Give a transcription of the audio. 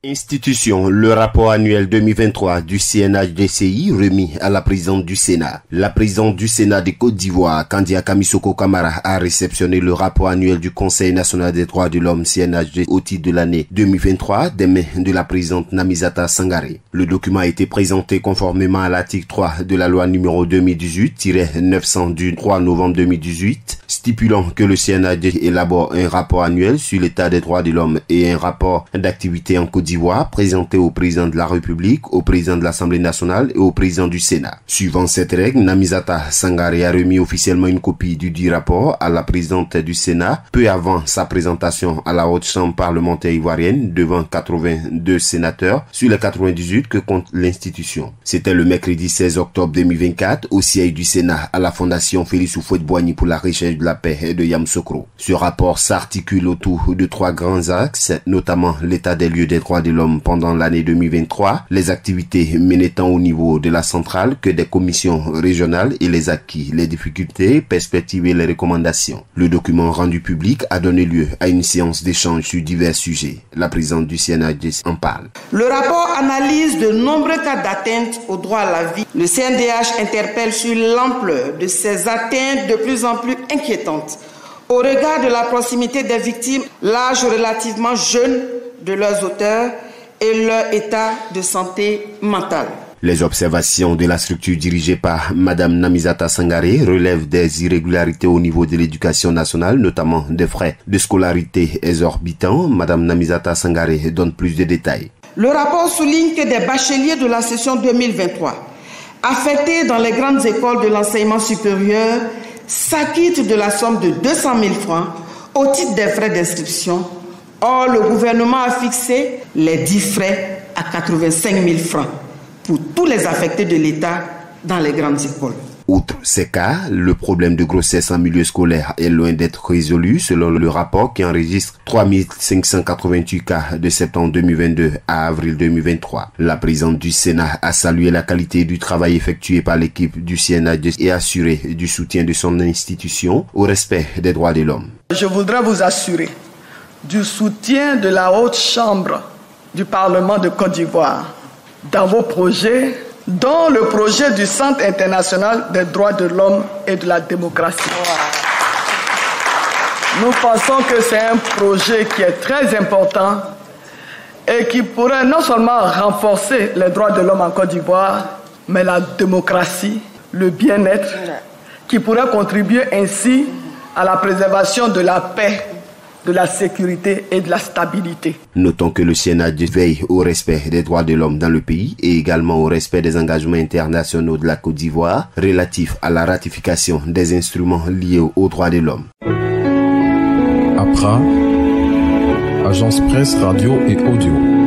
Institution, le rapport annuel 2023 du CNHDCI remis à la présidente du Sénat. La présidente du Sénat de Côte d'Ivoire, Kandia Kamisoko Kamara, a réceptionné le rapport annuel du Conseil national des droits de l'homme CNHD au titre de l'année 2023 des mains de la présidente Namizata Sangaré. Le document a été présenté conformément à l'article 3 de la loi numéro 2018-900 du 3 novembre 2018, stipulant que le CNHD élabore un rapport annuel sur l'état des droits de l'homme et un rapport d'activité en Côte d'Ivoire présenté au président de la République, au président de l'Assemblée nationale et au président du Sénat. Suivant cette règle, Namizata Sangaré a remis officiellement une copie du dit rapport à la présidente du Sénat peu avant sa présentation à la haute chambre parlementaire ivoirienne devant 82 sénateurs sur les 98 que compte l'institution. C'était le mercredi 16 octobre 2024 au siège du Sénat à la Fondation Félix Houphouët-Boigny pour la recherche de la paix et de Yamoussoukro. Ce rapport s'articule autour de trois grands axes, notamment l'état des lieux des droits de l'homme pendant l'année 2023, les activités menées tant au niveau de la centrale que des commissions régionales et les acquis, les difficultés, perspectives et les recommandations. Le document rendu public a donné lieu à une séance d'échange sur divers sujets. La présidente du CNHD en parle. Le rapport analyse de nombreux cas d'atteinte au droit à la vie. Le CNDH interpelle sur l'ampleur de ces atteintes de plus en plus inquiétantes au regard de la proximité des victimes, l'âge relativement jeune de leurs auteurs et leur état de santé mentale. Les observations de la structure dirigée par Madame Namizata Sangaré relèvent des irrégularités au niveau de l'éducation nationale, notamment des frais de scolarité exorbitants. Madame Namizata Sangaré donne plus de détails. Le rapport souligne que des bacheliers de la session 2023 affectés dans les grandes écoles de l'enseignement supérieur s'acquittent de la somme de 200 000 francs au titre des frais d'inscription. Or, le gouvernement a fixé les 10 frais à 85 000 francs pour tous les affectés de l'État dans les grandes écoles. Outre ces cas, le problème de grossesse en milieu scolaire est loin d'être résolu selon le rapport qui enregistre 3588 cas de septembre 2022 à avril 2023. La présidente du Sénat a salué la qualité du travail effectué par l'équipe du CNHD et assuré du soutien de son institution au respect des droits de l'homme. Je voudrais vous assurer du soutien de la haute chambre du Parlement de Côte d'Ivoire dans vos projets, dont le projet du Centre international des droits de l'homme et de la démocratie. Nous pensons que c'est un projet qui est très important et qui pourrait non seulement renforcer les droits de l'homme en Côte d'Ivoire, mais la démocratie, le bien-être, qui pourrait contribuer ainsi à la préservation de la paix, de la sécurité et de la stabilité. Notons que le CNHD veille au respect des droits de l'homme dans le pays et également au respect des engagements internationaux de la Côte d'Ivoire relatifs à la ratification des instruments liés aux droits de l'homme. APRA, Agence Presse Radio et Audio.